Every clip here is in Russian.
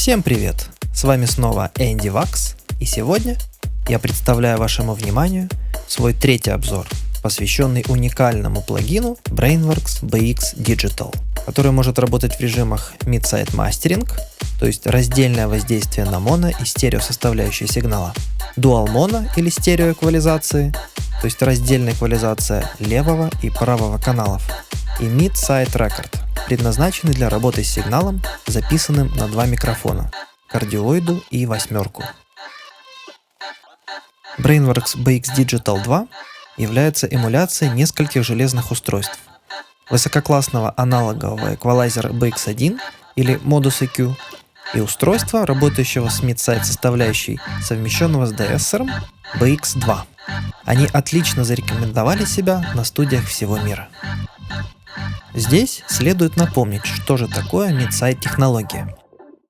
Всем привет! С вами снова Энди Вакс, и сегодня я представляю вашему вниманию свой третий обзор, посвященный уникальному плагину BrainWorks BX Digital, который может работать в режимах Mid-Side Mastering, то есть раздельное воздействие на моно и стерео составляющие сигнала, Dual Mono или стереоэквализации, то есть раздельная эквализация левого и правого каналов, и Mid-Side Record, предназначенный для работы с сигналом, записанным на два микрофона – кардиоиду и восьмерку. BrainWorks BX Digital 2 является эмуляцией нескольких железных устройств: высококлассного аналогового эквалайзера BX1 или Modus EQ и устройства, работающего с mid-side составляющей, совмещенного с DSR BX2. Они отлично зарекомендовали себя на студиях всего мира. Здесь следует напомнить, что же такое mid-side технология.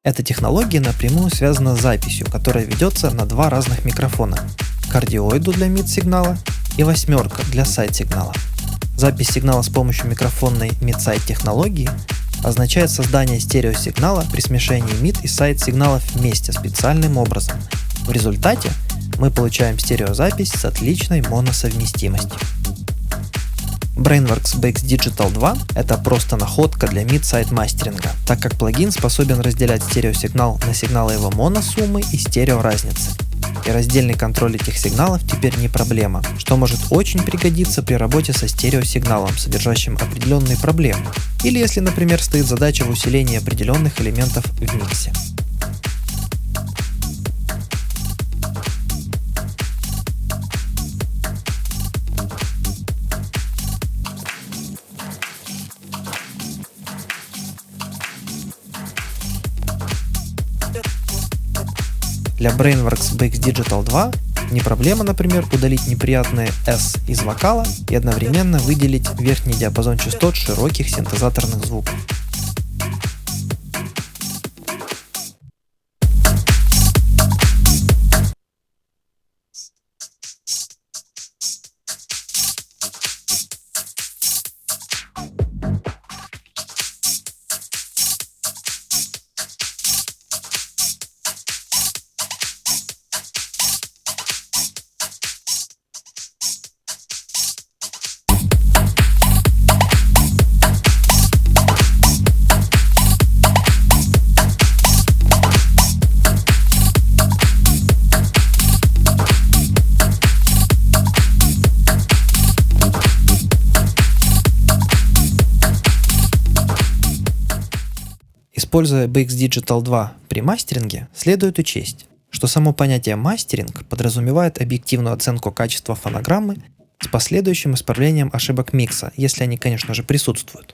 Эта технология напрямую связана с записью, которая ведется на два разных микрофона – кардиоиду для mid-сигнала и восьмерка для сайд-сигнала. Запись сигнала с помощью микрофонной mid-side технологии означает создание стереосигнала при смешении mid и сайд-сигналов вместе специальным образом. В результате мы получаем стереозапись с отличной моносовместимостью. BrainWorks BX Digital 2 – это просто находка для mid-side мастеринга, так как плагин способен разделять стереосигнал на сигналы его моносуммы и стереоразницы. И раздельный контроль этих сигналов теперь не проблема, что может очень пригодиться при работе со стереосигналом, содержащим определенные проблемы, или если, например, стоит задача в усилении определенных элементов в миксе. Для BrainWorks BX Digital 2 не проблема, например, удалить неприятные S из вокала и одновременно выделить верхний диапазон частот широких синтезаторных звуков. Используя BX Digital 2 при мастеринге, следует учесть, что само понятие мастеринг подразумевает объективную оценку качества фонограммы с последующим исправлением ошибок микса, если они, конечно же, присутствуют.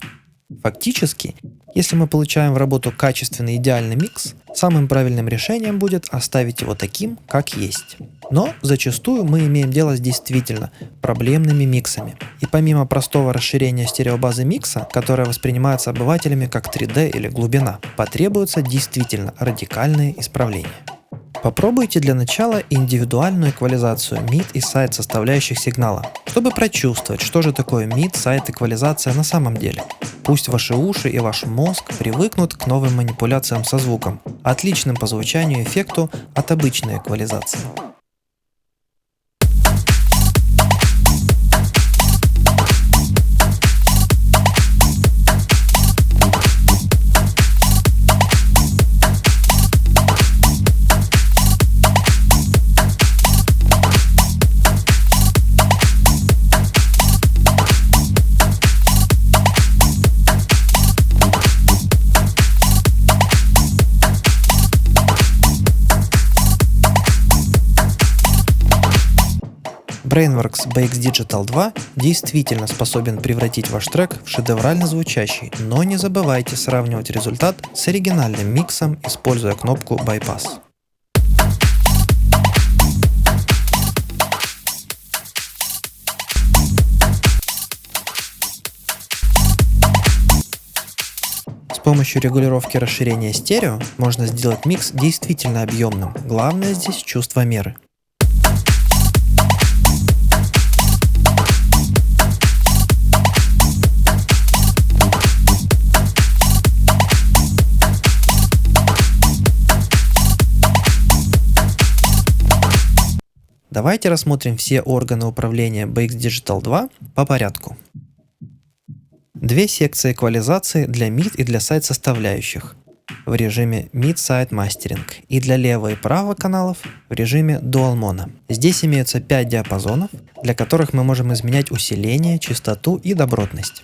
Фактически, если мы получаем в работу качественный идеальный микс, самым правильным решением будет оставить его таким, как есть. Но зачастую мы имеем дело с действительно проблемными миксами. И помимо простого расширения стереобазы микса, которая воспринимается обывателями как 3D или глубина, потребуются действительно радикальные исправления. Попробуйте для начала индивидуальную эквализацию mid и сайд составляющих сигнала, чтобы прочувствовать, что же такое mid-сайд эквализация на самом деле. Пусть ваши уши и ваш мозг привыкнут к новым манипуляциям со звуком, отличным по звучанию эффекту от обычной эквализации. BrainWorks BX Digital 2 действительно способен превратить ваш трек в шедеврально звучащий, но не забывайте сравнивать результат с оригинальным миксом, используя кнопку Bypass. С помощью регулировки расширения стерео можно сделать микс действительно объемным, главное здесь чувство меры. Давайте рассмотрим все органы управления BX Digital 2 по порядку. Две секции эквализации для mid и для side составляющих в режиме Mid-Side Mastering и для лево и право каналов в режиме Dual Mono. Здесь имеются 5 диапазонов, для которых мы можем изменять усиление, частоту и добротность.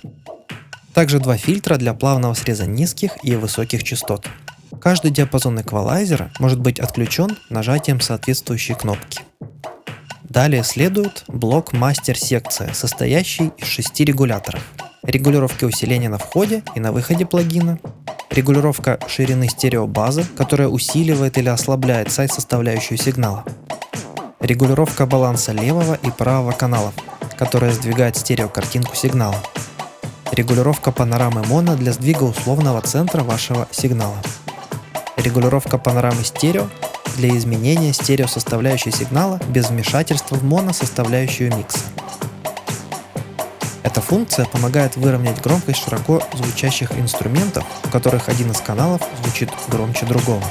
Также 2 фильтра для плавного среза низких и высоких частот. Каждый диапазон эквалайзера может быть отключен нажатием соответствующей кнопки. Далее следует блок мастер-секция, состоящий из 6 регуляторов. Регулировка усиления на входе и на выходе плагина, регулировка ширины стереобазы, которая усиливает или ослабляет сайд-составляющую сигнала, регулировка баланса левого и правого каналов, которая сдвигает стереокартинку сигнала, регулировка панорамы моно для сдвига условного центра вашего сигнала, регулировка панорамы стерео для изменения стереосоставляющей сигнала без вмешательства в моно-составляющую микса. Эта функция помогает выровнять громкость широко звучащих инструментов, у которых один из каналов звучит громче другого.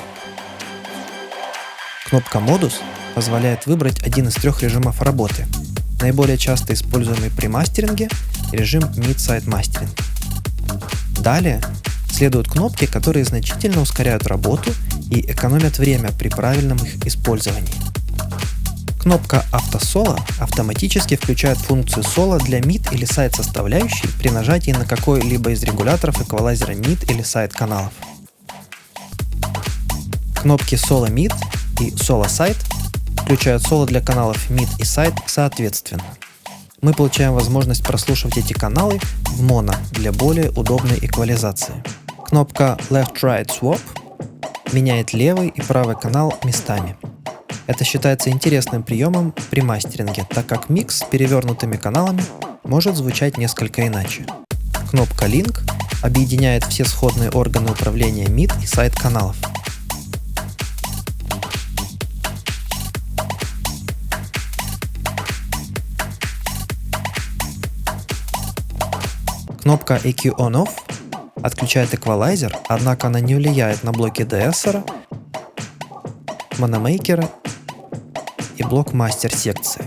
Кнопка «Модус» позволяет выбрать один из 3 режимов работы. Наиболее часто используемый при мастеринге – режим Mid-Side Mastering. Далее следуют кнопки, которые значительно ускоряют работу и экономят время при правильном их использовании. Кнопка «Автосоло» автоматически включает функцию соло для mid или side составляющей при нажатии на какой-либо из регуляторов эквалайзера mid или side каналов. Кнопки «Соло mid» и «Соло side» включают соло для каналов mid и side соответственно. Мы получаем возможность прослушивать эти каналы в моно для более удобной эквализации. Кнопка Left-Right Swap меняет левый и правый канал местами. Это считается интересным приемом при мастеринге, так как микс с перевернутыми каналами может звучать несколько иначе. Кнопка Link объединяет все сходные органы управления mid и side каналов. Кнопка EQ On-Off отключает эквалайзер, однако она не влияет на блоки деэссора, мономейкера и блок мастер секции.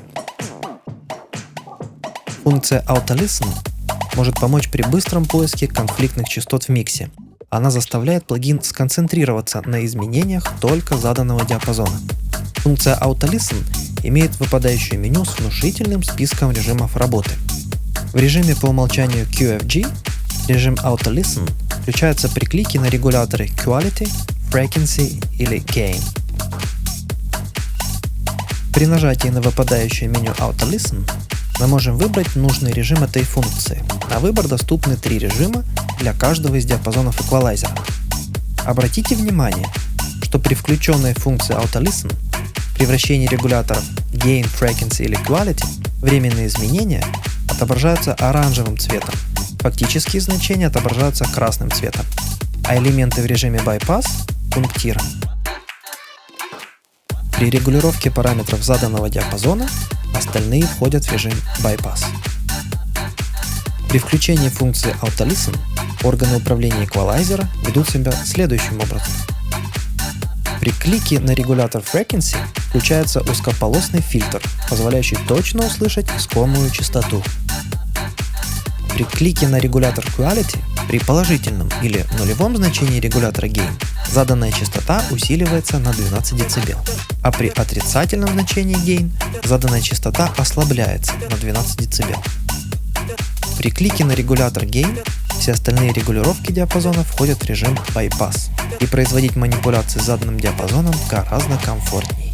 Функция AutoListen может помочь при быстром поиске конфликтных частот в миксе. Она заставляет плагин сконцентрироваться на изменениях только заданного диапазона. Функция AutoListen имеет выпадающее меню с внушительным списком режимов работы. В режиме по умолчанию QFG режим AutoListen включается при клике на регуляторы Quality, Frequency или Gain. При нажатии на выпадающее меню AutoListen мы можем выбрать нужный режим этой функции. На выбор доступны 3 режима для каждого из диапазонов эквалайзера. Обратите внимание, что при включенной функции AutoListen при вращении регуляторов Gain, Frequency или Quality временные изменения отображаются оранжевым цветом, фактические значения отображаются красным цветом, а элементы в режиме Bypass – пунктиром. При регулировке параметров заданного диапазона остальные входят в режим Bypass. При включении функции AutoListen органы управления эквалайзера ведут себя следующим образом. При клике на регулятор Frequency включается узкополосный фильтр, позволяющий точно услышать искомую частоту. При клике на регулятор Quality при положительном или нулевом значении регулятора Gain заданная частота усиливается на 12 дБ, а при отрицательном значении Gain заданная частота ослабляется на 12 дБ. При клике на регулятор Gain все остальные регулировки диапазона входят в режим Bypass, и производить манипуляции с заданным диапазоном гораздо комфортнее.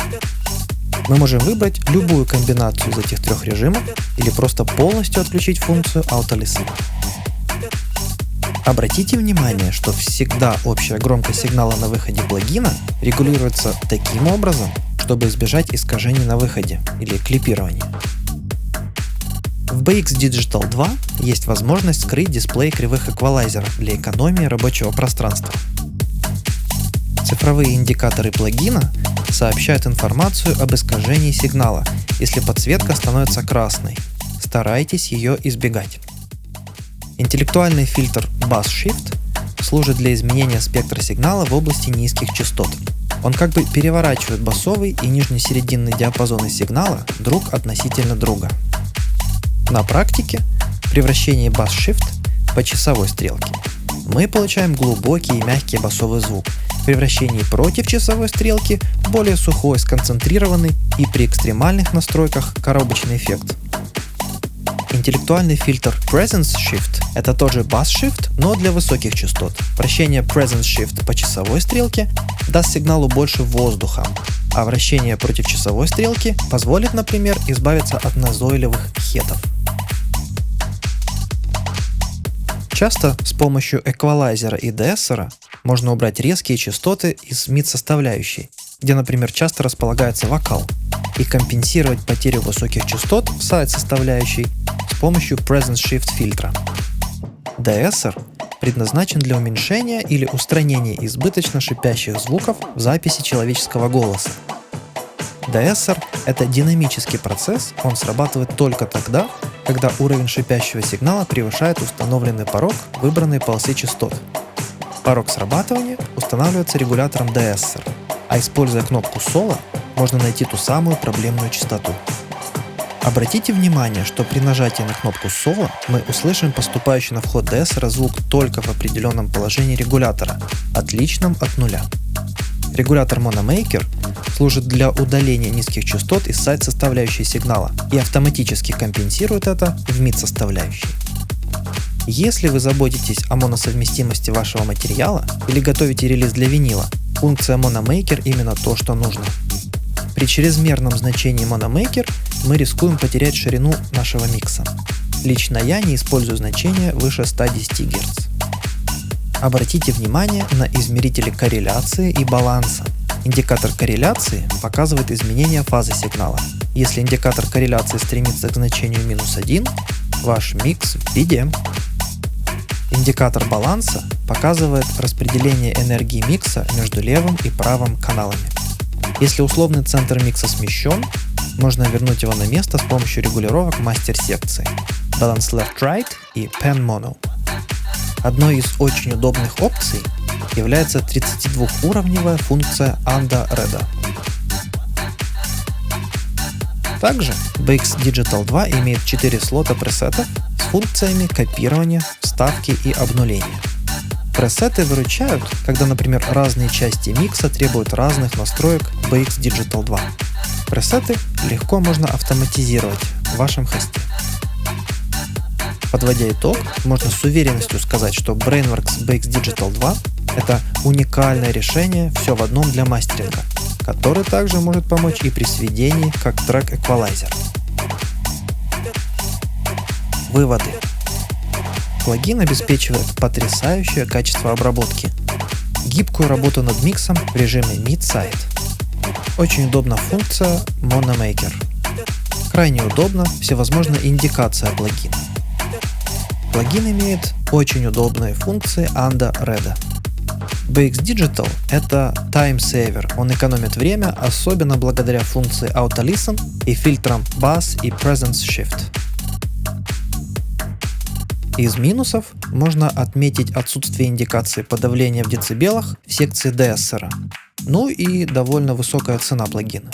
Мы можем выбрать любую комбинацию из этих 3 режимов или просто полностью отключить функцию AutoListen. Обратите внимание, что всегда общая громкость сигнала на выходе плагина регулируется таким образом, чтобы избежать искажений на выходе или клипирования. В BX Digital 2 есть возможность скрыть дисплей кривых эквалайзеров для экономии рабочего пространства. Цифровые индикаторы плагина сообщают информацию об искажении сигнала, если подсветка становится красной. Старайтесь ее избегать. Интеллектуальный фильтр Bass Shift служит для изменения спектра сигнала в области низких частот. Он как бы переворачивает басовый и нижнесерединный диапазоны сигнала друг относительно друга. На практике при вращении бас-shift по часовой стрелке мы получаем глубокий и мягкий басовый звук. При вращении против часовой стрелки более сухой, сконцентрированный и при экстремальных настройках коробочный эффект. Интеллектуальный фильтр Presence Shift — это тот же Bass Shift, но для высоких частот. Вращение Presence Shift по часовой стрелке даст сигналу больше воздуха, а вращение против часовой стрелки позволит, например, избавиться от назойливых хетов. Часто с помощью эквалайзера и деэссера можно убрать резкие частоты из мид-составляющей, где, например, часто располагается вокал, и компенсировать потерю высоких частот в сайд-составляющей с помощью Presence Shift фильтра. Деэссер предназначен для уменьшения или устранения избыточно шипящих звуков в записи человеческого голоса. Деэссер — это динамический процесс, он срабатывает только тогда, когда уровень шипящего сигнала превышает установленный порог выбранной полосы частот. Порог срабатывания устанавливается регулятором деэссер, а используя кнопку соло, можно найти ту самую проблемную частоту. Обратите внимание, что при нажатии на кнопку соло мы услышим поступающий на вход деэссера звук только в определенном положении регулятора, отличном от нуля. Регулятор Monomaker служит для удаления низких частот из сайд-составляющей сигнала и автоматически компенсирует это в мид-составляющей. Если вы заботитесь о моносовместимости вашего материала или готовите релиз для винила, функция Monomaker именно то, что нужно. При чрезмерном значении Monomaker мы рискуем потерять ширину нашего микса. Лично я не использую значения выше 110 Гц. Обратите внимание на измерители корреляции и баланса. Индикатор корреляции показывает изменение фазы сигнала. Если индикатор корреляции стремится к значению -1, ваш микс в беде. Индикатор баланса показывает распределение энергии микса между левым и правым каналами. Если условный центр микса смещен, можно вернуть его на место с помощью регулировок мастер-секции Balance Left Right и Pan Mono. Одной из очень удобных опций является 32-уровневая функция Under-Reda. Также BX Digital 2 имеет 4 слота пресетов с функциями копирования, вставки и обнуления. Пресеты выручают, когда, например, разные части микса требуют разных настроек BX Digital 2. Пресеты легко можно автоматизировать в вашем хосте. Подводя итог, можно с уверенностью сказать, что Brainworx BX Digital 2 — это уникальное решение все в одном для мастеринга, который также может помочь и при сведении как трек-эквалайзер. Выводы. Плагин обеспечивает потрясающее качество обработки, гибкую работу над миксом в режиме Mid-Side. Очень удобна функция Monomaker. Крайне удобна всевозможная индикация плагина. Плагин имеет очень удобные функции Under-Reda. BX Digital — это time-saver, он экономит время, особенно благодаря функции Auto-Listen и фильтрам Bass и Presence Shift. Из минусов можно отметить отсутствие индикации подавления в децибелах в секции деэссера, ну и довольно высокая цена плагина.